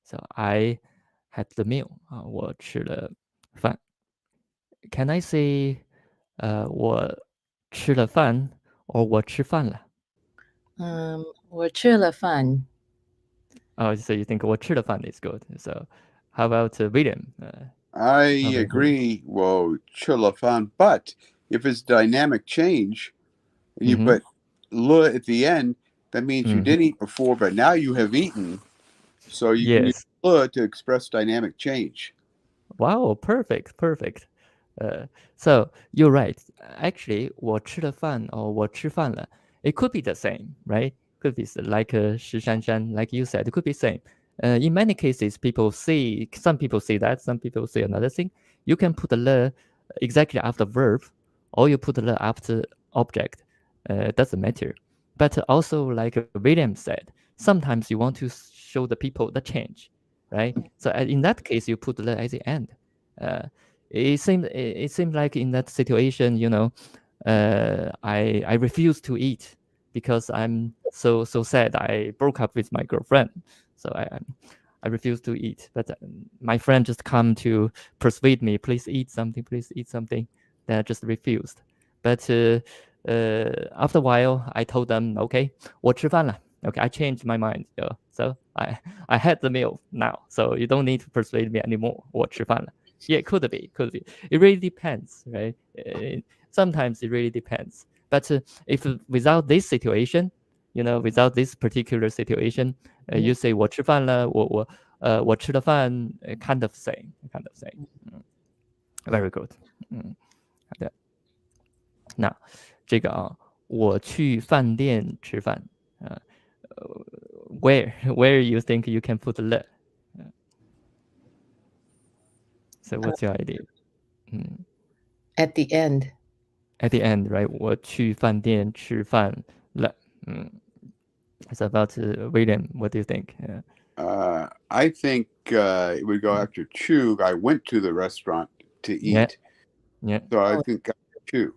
So I had the meal. 我吃了饭。Can I say 我吃了饭 or 我吃饭了？我吃了饭。Oh, so you think 我吃了饭 is good. So how about William? I How about you? agree. Well, chilafan, but if it's dynamic change, and you Mm-hmm. put "le" at the end, that means you Mm-hmm. didn't eat before, but now you have eaten. So you can use Yes. "le" to express dynamic change. Wow, perfect, perfect. So you're right. Actually, 我吃了饭 or 我吃饭了, it could be the same, right? Could be like 石珊珊, like you said, it could be same. In many cases, some people say that, some people say another thing. You can put the le exactly after verb, or you put the le after object. Doesn't matter. But also, like William said, sometimes you want to show the people the change, right? So in that case, you put the at the end. Uh, it seemed like in that situation, I refused to eat because I'm so sad. I broke up with my girlfriend, so I refused to eat. But my friend just come to persuade me, please eat something, please eat something. Then I just refused. But after a while, I told them, okay, 我吃饭了. Okay, I changed my mind. So I had the meal now, so you don't need to persuade me anymore. 我吃饭了. Yeah, could be, could be. It really depends, right? Sometimes it really depends. But if without this situation, without this particular situation, you say 我吃饭了, 我吃了饭, kind of same, kind of same. Very good. 好的。那这个我去饭店吃饭. Where you think you can put le? So what's your idea? At the end. At the end, right? 我去饭店吃饭了. It's about William. What do you think? I think it would go after chew. I went to the restaurant to Yeah, eat, yeah. so I Oh, think chew.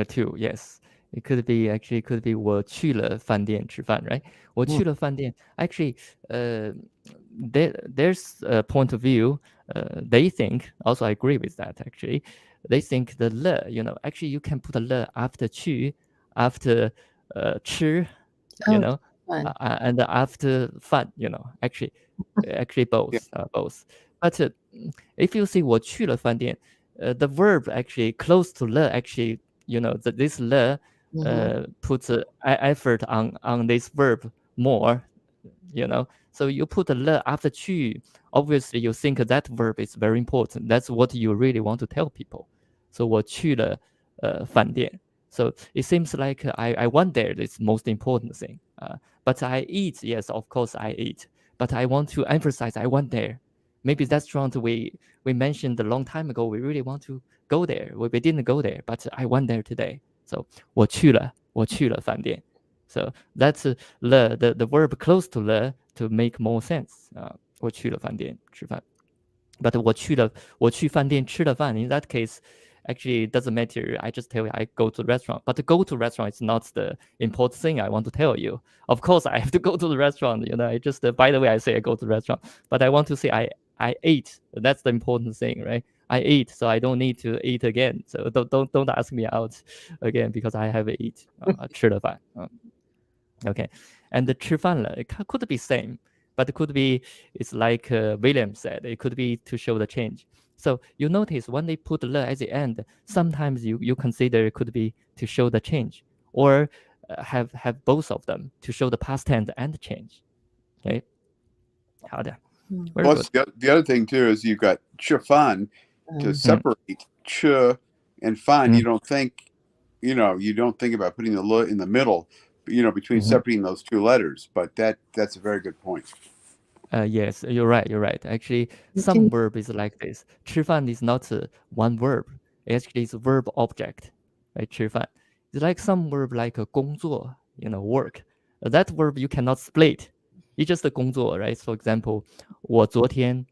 Two, yes. It could be actually could be 我去了饭店吃饭, right? 我去了饭店. Actually, there's a point of view. They think also I agree with that. Actually, they think the le, actually you can put a le after 去, after 吃, you oh, know, fun. and after饭, actually Yeah. both, both. But if you see 我去了饭店, the verb actually close to le actually this le puts effort on this verb more, so you put the le after 去, obviously you think that verb is very important, that's what you really want to tell people. So 我去了饭店. So it seems like I went there is most important thing. But I eat, yes, of course I eat, but I want to emphasize I went there. Maybe that restaurant we mentioned a long time ago, we really want to go there. We didn't go there, but I went there today. So 我去了饭店. So that's the verb close to le to make more sense. 我去了饭店吃饭. But 我去饭店吃了饭. In that case, actually it doesn't matter. I just tell you I go to the restaurant. But to go to restaurant is not the important thing I want to tell you. Of course, I have to go to the restaurant. I just by the way I say I go to the restaurant, but I want to say I ate. That's the important thing, right? I ate, so I don't need to eat again. So don't ask me out again because I have eat. 吃了饭. Okay, and the 吃饭了, it could be same, but it could be, it's like William said, it could be to show the change. So you notice when they put le at the end, sometimes you consider it could be to show the change, or have both of them to show the past tense and change. Okay, 好的, very good. Plus, the other thing too is you've got chufan to separate ch and fan. You don't think, you don't think about putting the "le" in the middle, between separating those two letters. But that's a very good point. Yes, you're right. You're right. Actually, You some can. verb is like this. 吃饭 is not one verb. Actually, it's a verb object. Right? 吃饭. It's like some verb like 工作, work. That verb you cannot split. It's just a 工作, right? For example, 我昨天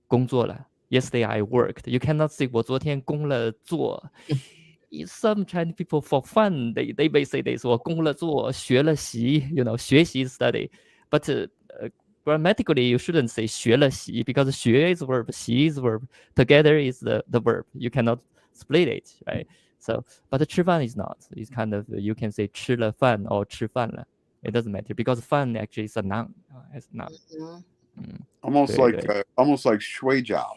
工作了. Yesterday I worked. You cannot say 我昨天工了做. Some Chinese people for fun, they may say this. 我工了做, 学了习, 学习 study. But grammatically you shouldn't say 学了习 because 学 is verb, 习 is verb. Together is the verb. You cannot split it, right? So, but 吃饭 is not. It's kind of you can say 吃了饭 or 吃饭了. It doesn't matter because 饭 actually is a noun. It's a noun. Almost 对 like 对 almost like shui jiao.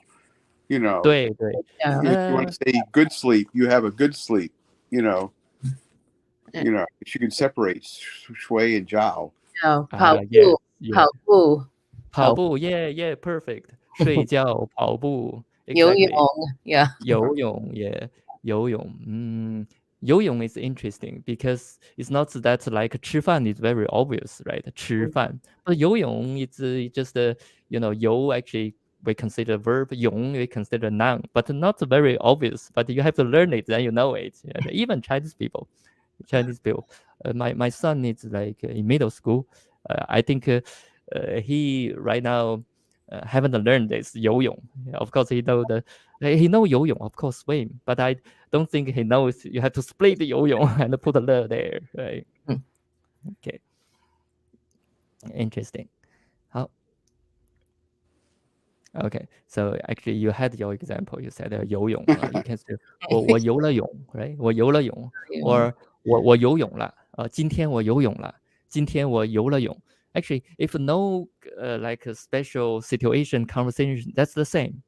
You know, 对对，Yeah. if you want to say good sleep, you have a good sleep. But you can separate shui and jiao. Yeah. 跑 yes 步，跑 yeah. 步，跑步 yeah yeah perfect. 睡觉跑步游泳 exactly. Yeah. 游泳 yeah 游泳游泳 is interesting because it's not that like 吃饭 is very obvious, right? 吃饭 but 游泳 it's just游 actually we consider verb 泳 we consider noun but not very obvious, but you have to learn it then you know it. And even Chinese people. My son is like in middle school. I think he right now haven't learned this 游泳. Of course, he know 游泳, of course swim, but I don't think he knows you have to split the 游泳 and put a le there, right? Okay, interesting. How? Okay, so actually you had your example. You said 游泳. You can say 我游了泳, right? 我游了泳 or 我游泳了. 今天我游泳了. 今天我游了泳. Actually, if no like a special situation conversation, that's the same.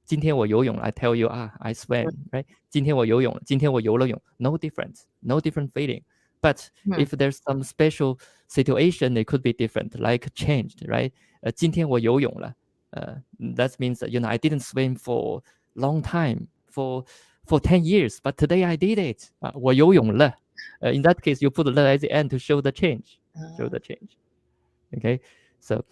今天我游泳, I tell you, I swam, right? 今天我游泳了. No difference, no different feeling. But if there's some special situation, it could be different, like changed, right? 今天我游泳了. That means that I didn't swim for long time, for 10 years, but today I did it. 我游泳了. In that case, you put 了 at the end to show the change. Okay, so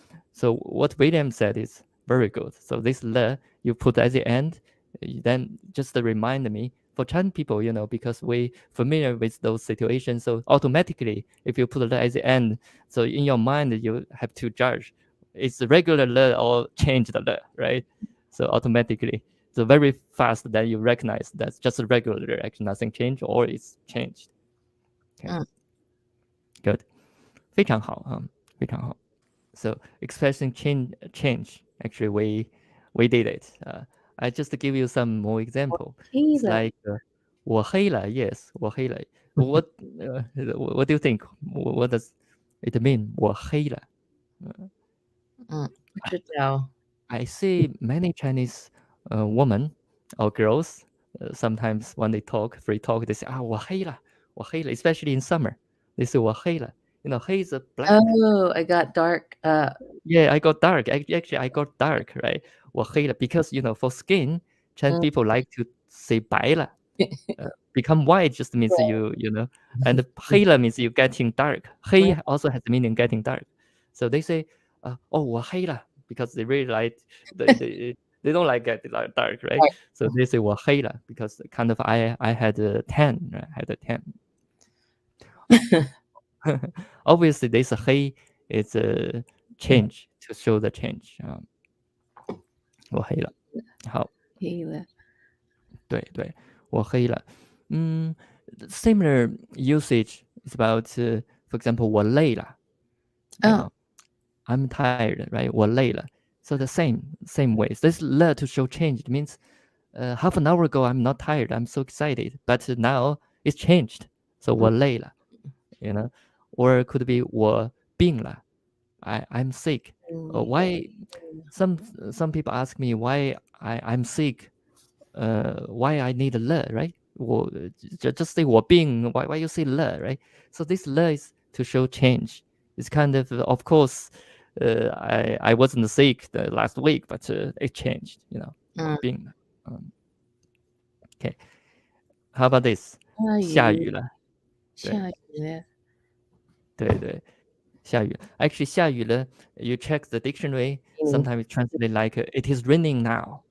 what William said is very good. So this le you put at the end, then just to remind me for Chinese people, because we familiar with those situations. So automatically, if you put le at the end, so in your mind you have to judge, it's regular le or change the le, right? So automatically, so very fast that you recognize that's just a regular action, nothing changed or it's changed. Okay, good. 非常好，非常好。So expressing change, actually we did it. I just give you some more example. It's like 我黑了, yes, 我黑了. What do you think? What does it mean? 我黑了. 不知道 I see many Chinese women or girls sometimes when they talk, free talk, they say 我黑了, especially in summer. They say 我黑了. Hay is a black. Oh, I got dark. Yeah, I got dark. Actually, I got dark, right? 我黑了 because for skin, Chinese people like to say 白了. Become white just means and 黑了 means you getting dark. 黑 also has the meaning getting dark. So they say, 我黑了 because they really like they don't like get dark, right? So they say 我黑了 because kind of I had a tan, right? I had a tan. Obviously, this 黑 is a change to show the change. 我黑了. 好，对，我黑了. Similar usage is about, for example, 我累了. I'm tired, right? 我累了. So the same ways. This 了 to show change. It means half an hour ago I'm not tired. I'm so excited, but now it's changed. So 我累了. Or it could be 我病了. I'm sick. Why? Some people ask me why I'm sick. Why I need a le, right? Just say 我病. Why you say le, right? So this le is to show change. It's kind of course, I wasn't sick the last week, but it changed. 我病了. Okay. How about this? 下雨了. 对，下雨. Actually, 下雨了, you check the dictionary, sometimes it translates like it is raining now.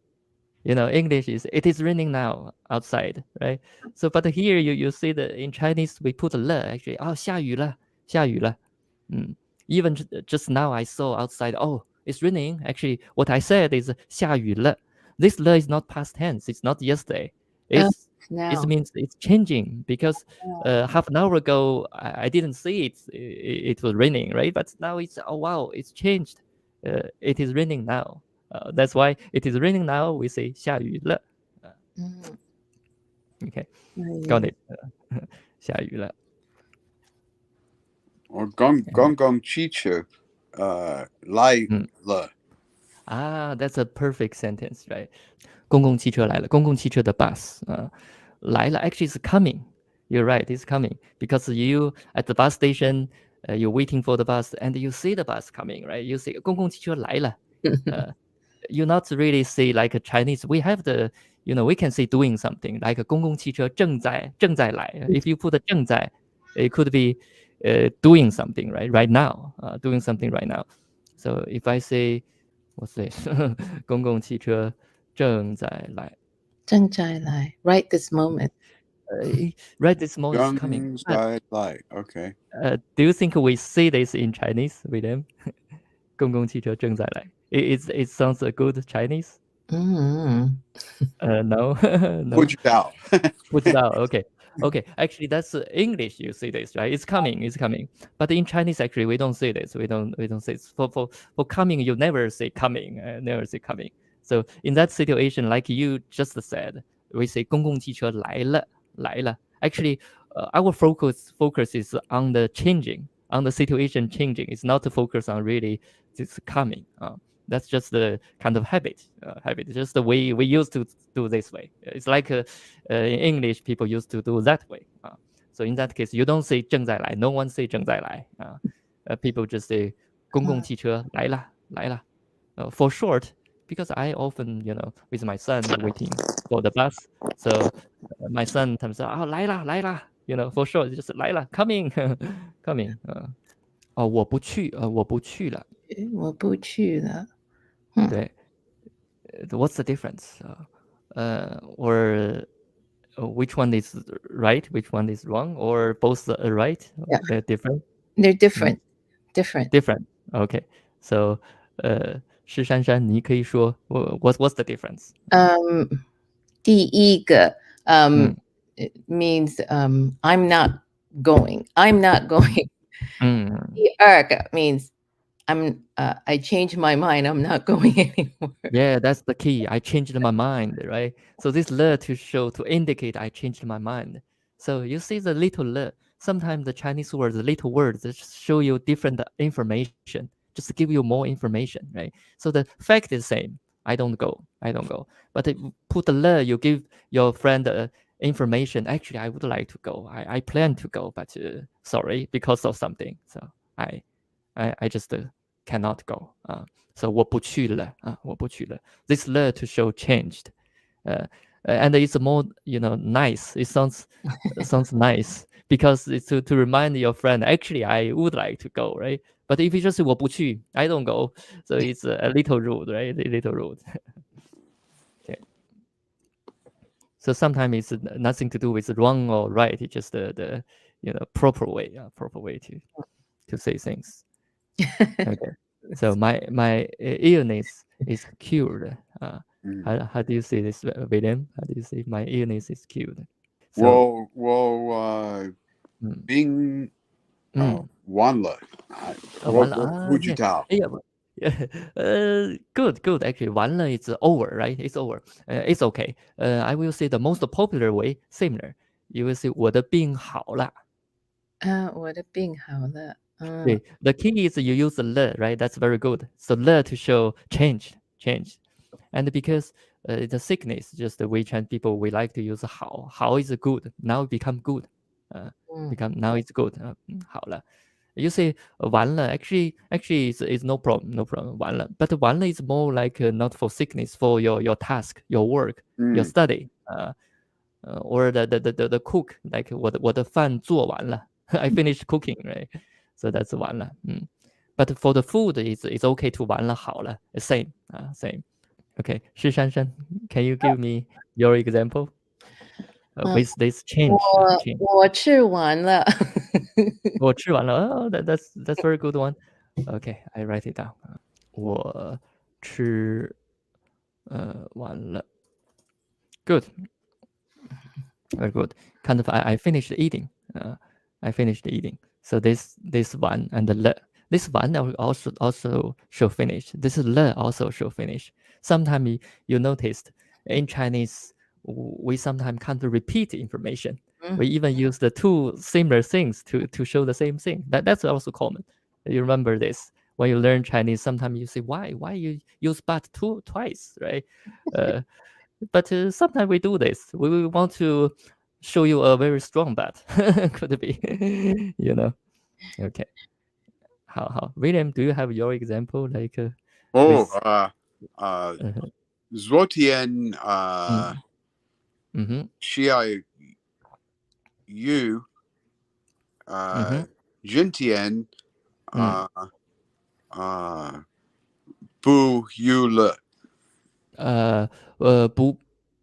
English is it is raining now outside, right? So, but here you see that in Chinese we put 了 actually. 下雨了. Even just now I saw outside. It's raining. Actually, what I said is 下雨了. This 了 is not past tense. It's not yesterday. It means it's changing because half an hour ago I didn't see it. It was raining, right? But now it's wow, it's changed. it is raining now. That's why it is raining now. We say 下雨了. Okay, got it. 下雨了. Or gong gong chicha, lai le. That's a perfect sentence, right? 公共汽车来了，公共汽车的 bus 来了 actually is coming. You're right, it's coming because you at the bus station, you're waiting for the bus and you see the bus coming, right? You say 公共汽车来了. You not really say like a Chinese. We have the, we can say doing something like 公共汽车正在来. If you put a 正在, it could be doing something right now, doing something right now. So if I say, what's this? 公共汽车正在来. 正在来 right this moment. Right this moment is coming. Lai. Okay. Do you think we say this in Chinese with them? 公共汽车正在来. It sounds a good Chinese. No, no. 不知道.不知道. Okay. Actually, that's English. You say this, right? It's coming. It's coming. But in Chinese, actually, we don't say this. We don't say this. For coming, you never say coming. Never say coming. So in that situation, like you just said, we say 公共汽车来了. Actually, our focus is on the changing, on the situation changing. It's not to focus on really this coming. That's just the kind of habit. Just the way we used to do this way. It's like in English, people used to do that way. So in that case, you don't say 正在来. No one say 正在来. People just say 公共汽车来了. For short, because I often, with my son waiting for the bus. So my son comes out, 来啦. For short, just 来了, coming. 我不去了. 我不去了. 对. What's the difference? Or which one is right? Which one is wrong? Or both are right? Yeah. They're different? They're different. Different. Different. Okay. So, 施珊珊, 你可以说, what's the difference? 第一个 it means I'm not going. I'm not going. 第二个 means I changed my mind. I'm not going anymore. Yeah, that's the key. I changed my mind, right? So this le to indicate I changed my mind. So you see the little le. Sometimes the Chinese words, the little words, that show you different information, just to give you more information, right? So the fact is same. I don't go. But if you put the le, you give your friend information. Actually, I would like to go. I plan to go, but sorry, because of something. So I just cannot go. So 我不去了. This le to show changed. And it's more, nice. It sounds nice because it's to remind your friend, actually, I would like to go, right? But if you just say 我不去, I don't go. So it's a little rude, right? A little rude. Okay. So sometimes it's nothing to do with wrong or right. It's just the proper way to say things. Okay. So my illness is cured. How do you say this, William? How do you say my illness is cured? So, 病完了. 完了. 我不知道. Good. Actually, 完了 is over, right? It's over. It's okay. I will say the most popular way, similar. You will say 我的病好了. 我的病好了. The key is you use the le, right? That's very good. So le to show change. And because the sickness, just the Chinese people, we like to use 好. 好 is good. Now it become good. Now it's good. 好了. You say 完了. Actually, it's no problem. 完了. But 完了 is more like not for sickness, for your task, your work, your study. Or the cook, like 我的饭做完了. I finished cooking, right? So that's 完了. But for the food, it's okay to 完了好了. Same. Okay, 施珊珊, can you give me your example with this change? 我吃完了. 我吃完了. Oh, that's very good one. Okay, I write it down. 我吃完了. Good. Very good. Kind of I finished eating. So this one and the le. This one will also show finish. This le also show finish. Sometimes you noticed in Chinese we sometimes can't repeat information. We even use the two similar things to show the same thing. That's also common. You remember this when you learn Chinese. Sometimes you say why you use but twice, right? Uh, but sometimes we do this. We want to show you a very strong but. Could be, Okay. How William? Do you have your example like Oh, with? Uh, 昨天 mm-hmm. 下雨 Mm-hmm. 今天 Mm. 不雨了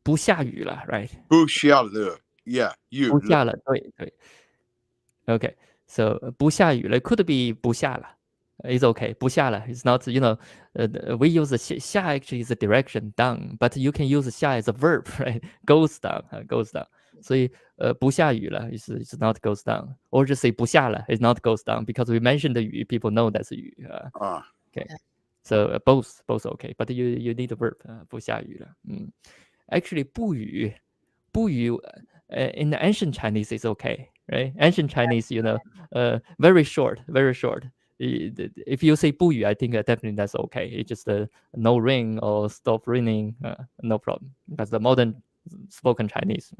不下雨了，right？不下了 yeah 雨了不下了，对。Okay, so 不下雨了 could be 不下了。It's okay. 不下了 It's not, we use the 下 actually is a direction down, but you can use 下 as a verb, right? Goes down, goes down. 所以不下雨了 is not goes down, or just say 不下了 is not goes down because we mentioned the 雨 people know that's 雨。Okay, so both okay, but you need a verb. 不下雨了。Actually 不语 in the ancient Chinese is okay, right? Ancient Chinese, very short, very short. If you say 不语, I think definitely that's okay. It's just no rain or stop raining, no problem. That's the modern spoken Chinese.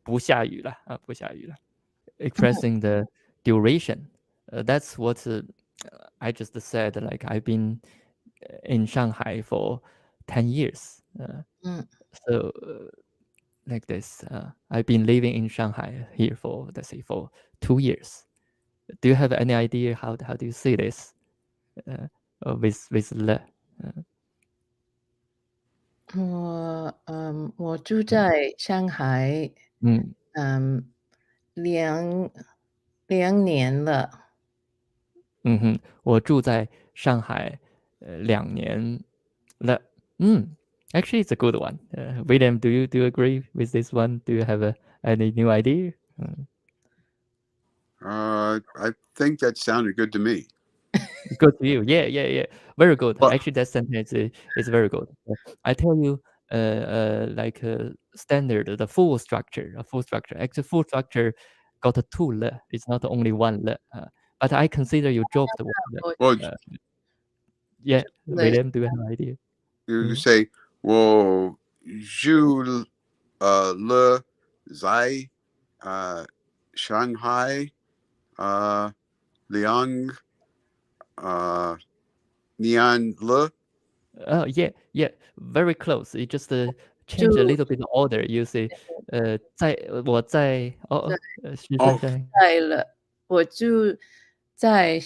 不下雨了，不下雨了。Expressing the duration. That's what I just said. Like I've been in Shanghai for 10 years. So like this. I've been living in Shanghai here for let's say for 2 years. Do you have any idea how do you see this with le? 我住在上海，嗯两年了。我住在上海2年了。Actually, it's a good one. William, do you agree with this one? Do you have any new idea? I think that sounded good to me. Good to you. Yeah. Very good. But Actually, that sentence is very good. I tell you, like standard, the full structure, a full structure. Actually, full structure got two le. It's not only one le. But I consider you dropped one le. 我 well, Yeah, 住了 William, do you have an idea? you say 我住了在上海两年了 Oh, yeah, very close. You just change a little bit of order. You say, 我在是哦我住在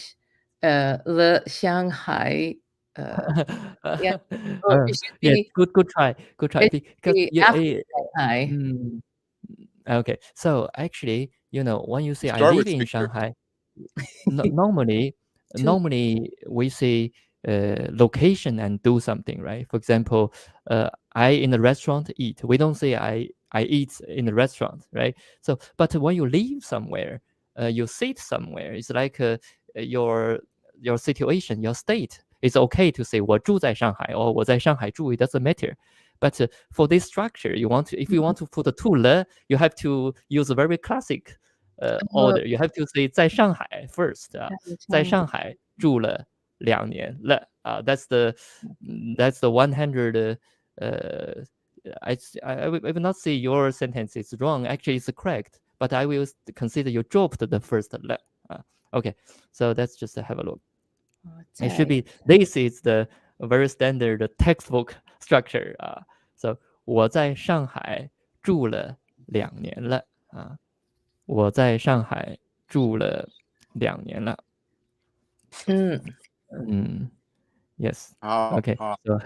了上海。Yeah, it should Yeah, be good try, it should because be yeah, after Shanghai. okay. So actually, when you say I start live with in Victor. Shanghai, normally Two we say location and do something, right? For example, I in the restaurant eat. We don't say I eat in the restaurant, right? So, but when you live somewhere, you sit somewhere. It's like your situation, your state. It's okay to say 我住在上海 or 我在上海住. It doesn't matter. But for this structure, if you want to put a 住了, you have to use a very classic order. You have to say 在上海 first. 在上海住了2年了. That's the 100. I will not say your sentence is wrong. Actually, it's correct. But I will consider you dropped the first 了. Okay, so let's just have a look. It should be this is the very standard textbook structure. So 我在上海住了2年了。我在上海住了2年了。Yes. Okay. So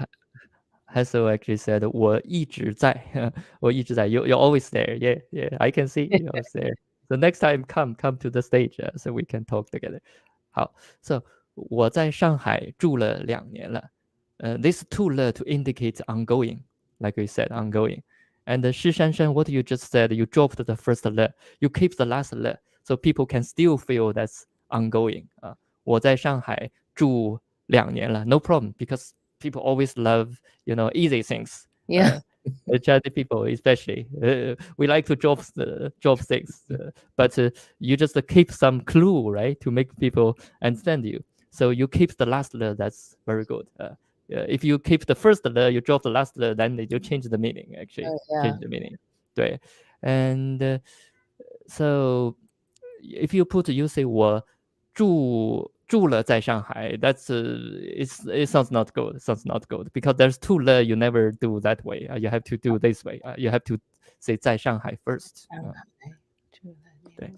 Hassel actually said 我一直在，我一直在。You're always there. Yeah. I can see you're always there. So next time, come to the stage, so we can talk together. 好 So 我在上海住了2年了。This two le to indicate ongoing, like we said, ongoing. And 施珊珊, what you just said, you dropped the first le, you keep the last le, so people can still feel that's ongoing. 我在上海住2年了，no problem because people always love easy things. Yeah. Chinese people especially, we like to job things, but you just keep some clue, right, to make people understand you. So you keep the last le, that's very good. If you keep the first le, you drop the last le, then you change the meaning. Actually, Yeah. change the meaning. 对 and so if you put you say 我住了在上海, that's it sounds not good. Sounds not good because there's two le you never do that way. You have to do this way. You have to say 在上海 first. 对，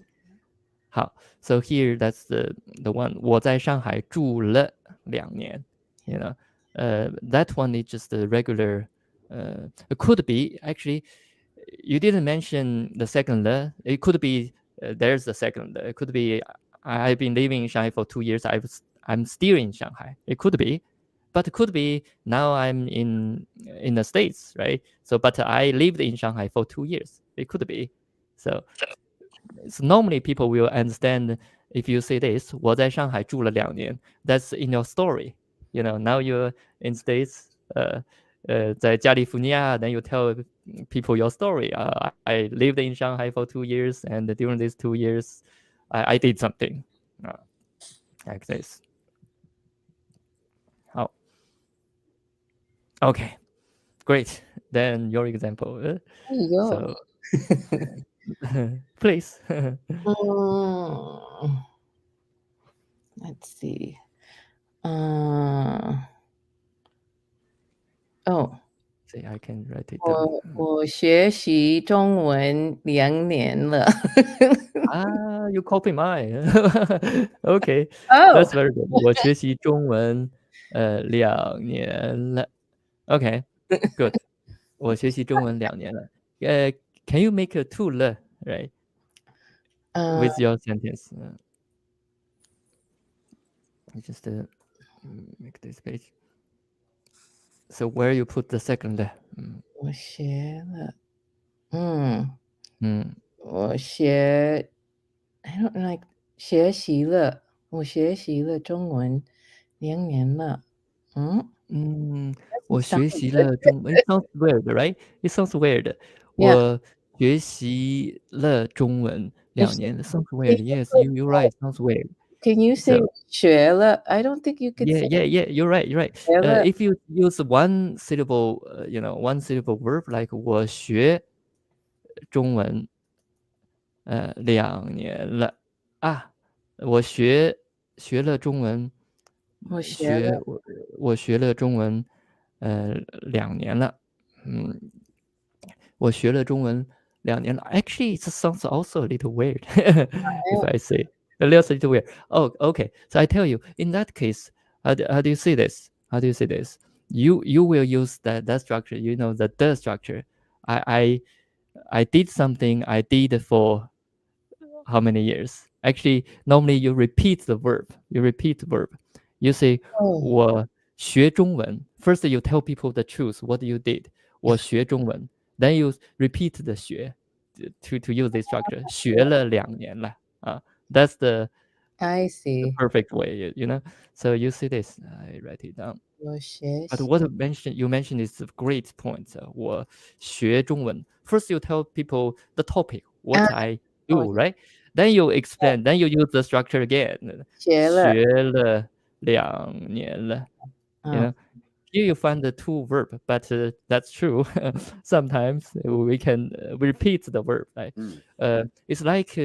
好 so here that's the one 我在上海住了2年 you know that one is just a regular it could be actually you didn't mention the second le. It could be there's the second le. It could be I've been living in Shanghai for 2 years. I'm still in Shanghai. It could be, but it could be now I'm in the States, right? So, but I lived in Shanghai for 2 years. It could be. So normally people will understand if you say this. 我在上海住了2年. That's in your story. Now you're in States. 在加利福尼亚, then you tell people your story. I lived in Shanghai for 2 years, and during these 2 years, I did something like this. Oh, okay, great. Then your example. There you go. So, please. Let's see. Oh. See, I can write it down. 我学习中文2年了。You copy mine. Okay, Oh. that's very good. 我学习中文2年了. Okay, good. 我学习中文2年了. Can you make a two le, right? With your sentence. Just make this page. So where you put the second le? 我学了，我I don't like 学习了，我学习了中文2年了。我学习了中文. It sounds weird, right? It sounds weird. Yeah. 我学习了中文2年. It sounds weird. Yes, you're right. It sounds weird. Can you say So, 学了? I don't think you could yeah, say yeah. You're right. You're right. 学了。 If you use one syllable, one syllable verb like 我学中文2年了啊，我学了中文，我学了我学了中文2年了，我学了中文2年了。Actually, it sounds also a little weird if I say a little weird. Oh, okay. So I tell you, in that case, how do you see this? How do you see this? You will use that structure. The structure. I did something. I did for how many years? Actually, normally you repeat the verb. You say 我学中文. First, you tell people the truth. What you did? 我学中文. Then you repeat the 学 to use this structure. 学了2年了. That's the I see. perfect way, So you see this. I write it down. 我学 But 习 what you mentioned is a great point. 我学中文. First, you tell people the topic, what I do, right? Then you explain. Then you use the structure again. 学了。学了2年了. Here you find the two verb, but that's true. Sometimes we can repeat the verb. Right? It's like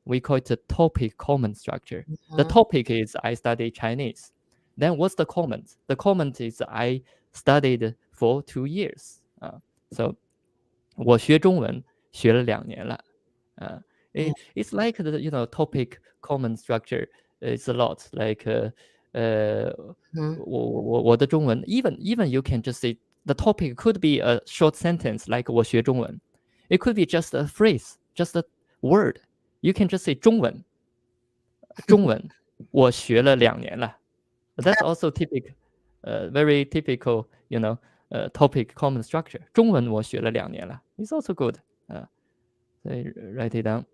we call it a topic comment structure. The topic is I study Chinese. Then what's the comment? The comment is I studied for 2 years. So 我学中文学了2年了. It's like the topic comment structure. It's a lot like 我的中文 even you can just say the topic could be a short sentence like 我学中文. It could be just a phrase, just a word. You can just say 中文我学了2年了. That's also very typical, topic comment structure. 中文我学了2年了. It's also good. So write it down.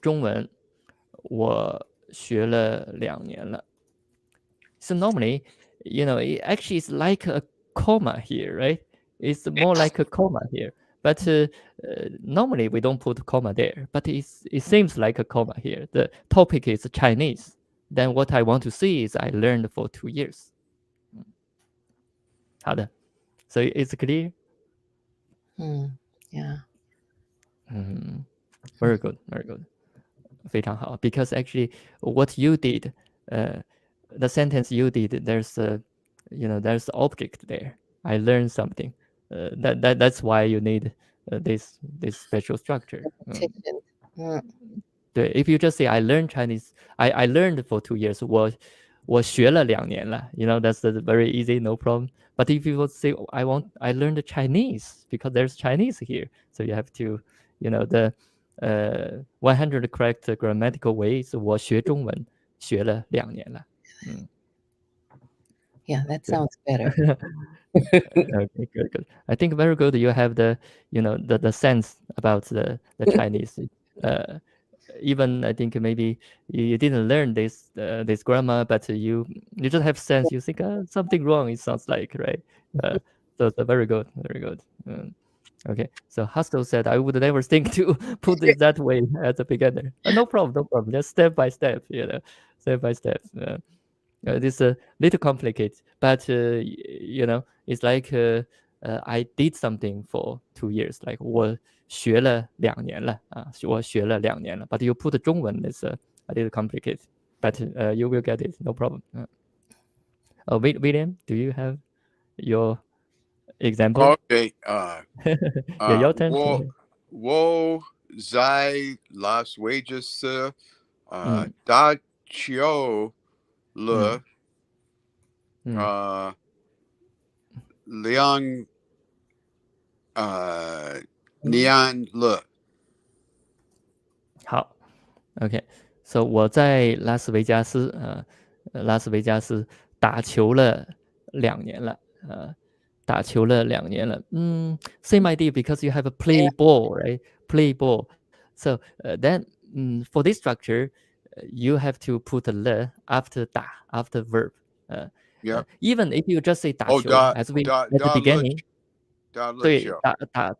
中文我学了2年了。So normally, it actually is like a comma here, right? It's more like a comma here. But normally we don't put comma there. But it seems like a comma here. The topic is Chinese. Then what I want to see is I learned for 2 years. 好的 So it's clear? Yeah. Very good, very good. 非常好 Because actually what you did, the sentence you did, there's object there. I learned something. That's why you need this special structure. Repetition. 对 if you just say I learned Chinese, I learned for 2 years. 我学了2年了 that's very easy, no problem. But if you would say I learned Chinese because there's Chinese here, so you have to, the 100 correct grammatical ways. 我学中文学了2年了。Yeah, that sounds better. Okay, good. I think very good. You have the sense about the Chinese. Even I think maybe you didn't learn this grammar, but you just have sense. You think something wrong. It sounds like, right? So very good, very good. Okay, so Hustle said I would never think to put it that way as a beginner. No problem, no problem. Just step by step, step by step. It's a little complicated, but it's like I did something for 2 years. Like 我学了2年了，我学了2年了。But you put 中文 is a little complicated, but you will get it, no problem. William, do you have your example? Okay. Yeah, your turn. 我在 Las Vegas 嗯打球了两年了。好 OK，so 我在拉斯维加斯拉斯维加斯打球了2年了打球了2年了same idea because you have a play ball, right? Play ball. So then for this structure, you have to put le after 打 after verb. Yep. Even if you just say 打球 as we at the 打了 beginning. 对，球。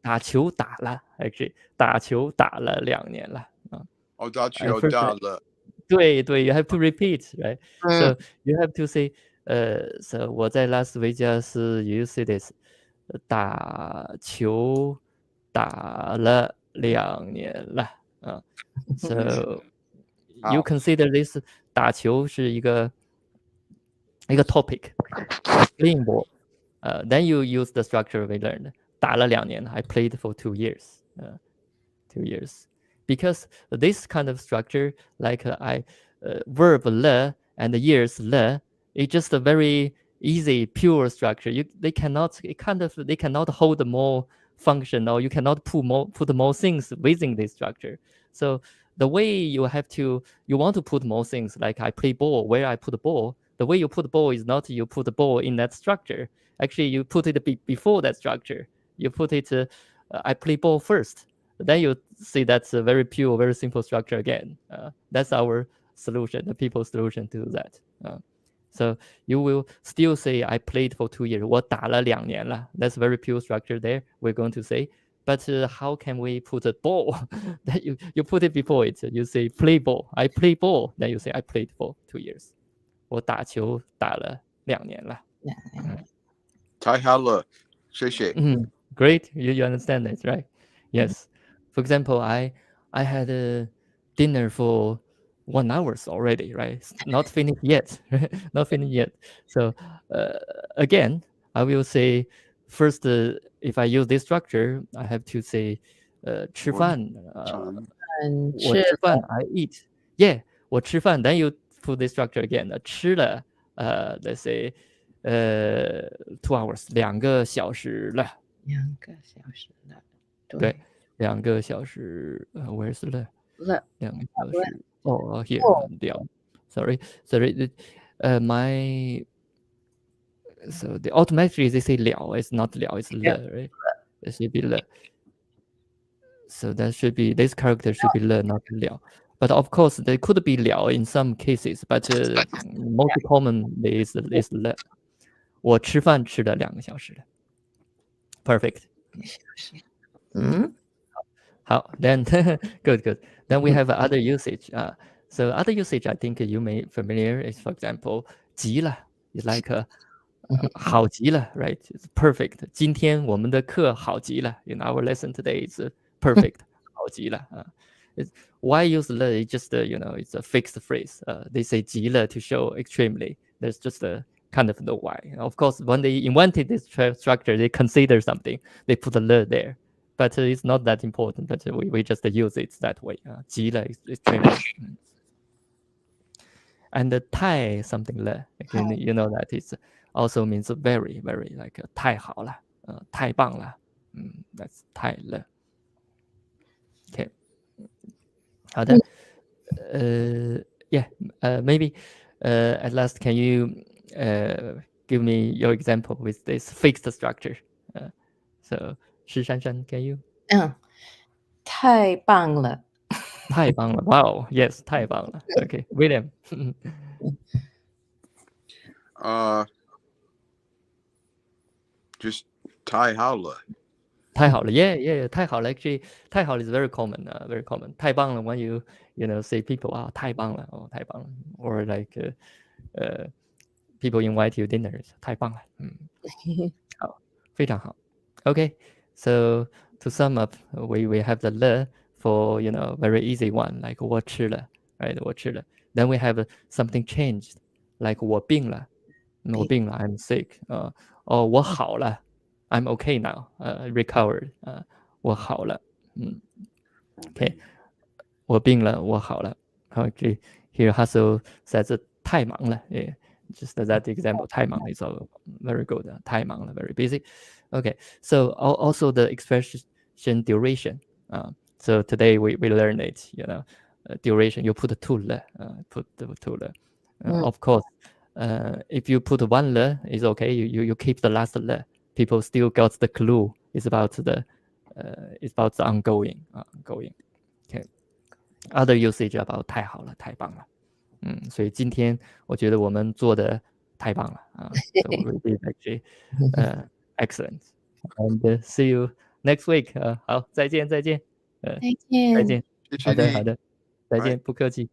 打球打了 actually 打球打了2年了打球打了。对 you have to repeat, right? So you have to say, so 我在拉斯维加斯 you say this, 打球打了2年了So you consider this 打球是一个 topic, playing ball. Then you use the structure we learned. 打了2年 I played for 2 years. 2 years. Because this kind of structure, like verb le and years le, it's just a very easy, pure structure. They cannot hold more function, or you cannot put more things within this structure. So the way you want to put more things, like I play ball, where I put the ball, the way you put ball is not you put the ball in that structure. Actually, you put it before that structure. You put it, I play ball first. Then you see that's a very pure, very simple structure again. That's our solution, the people's solution to that. So you will still say, I played for 2 years. 我打了2年了. That's very pure structure there. We're going to say. But how can we put a ball? That you put it before it. You say play ball. I play ball. Then you say I played for 2 years. 我打球打了2年了。太好了，谢谢。Great. You understand it, right? Yes. For example, I had a dinner for 1 hour already, right? It's not finished yet. Not finished yet. So again, I will say first, if I use this structure, I have to say 吃饭我吃饭 I eat. Yeah, 我吃饭 Then you put this structure again. 吃了 let's say 2 hours 2个小时了。2个小时了。对，2个小时，where's the 了2个小时here 聊 sorry my so the automatically they say 聊 it's not 聊 it's 了 right it should be 了 so that should be this character should be 了 not 聊 But of course, there could be 了 in some cases, but most common is 了。我吃饭吃了2个小时了。Perfect. How then? Good. Then we have other usage. So other usage I think you may familiar is, for example, 极了 is like 好极了 right? It's perfect. 今天我们的课好极了 in our lesson today is perfect. 好极了 why use 了 it's just it's a fixed phrase. They say 极了 to show extremely. There's just a kind of the why. Of course, when they invented this structure, they consider something. They put a 了 there. But it's not that important. But we just use it that way. 极了 is extremely. And the 太 something 了 again, you know that it also means very, very like 太好了，太棒了。That's 太了。Okay. 好的。Maybe at last can you give me your example with this fixed structure? So 石珊珊 can you? 太棒了。太棒了 Wow, yes, 太棒了 Okay, William. Just 太好了。太好了 Yeah, 太好了 Actually, 太好了 is very common, very common. 太棒了 when you say people 太棒了 太棒了 Or like people invite you dinner 太棒了好非常好 Okay, so to sum up, we have the 了 for very easy one like 我吃了 right 我吃了 Then we have something changed like 我病了 I'm sick. Or 我好了 I'm okay now. Recovered. 我好了 Okay. 我病了我好了 Okay. Here Hassel says 太忙了 Yeah. Just that example 太忙 is very good. 太忙了 very busy. Okay. So also the expression duration. So today we learned it. Duration you put 2 了 put 2 了 Of course. If you put 1 了 is okay. You keep the last 了 People still got the clue. It's about the ongoing. Okay. Other usage about 太好了太棒了所以今天我觉得我们做的太棒了So we did actually excellent. And see you next week. 好，再见。再见。再见。好的，再见，不客气。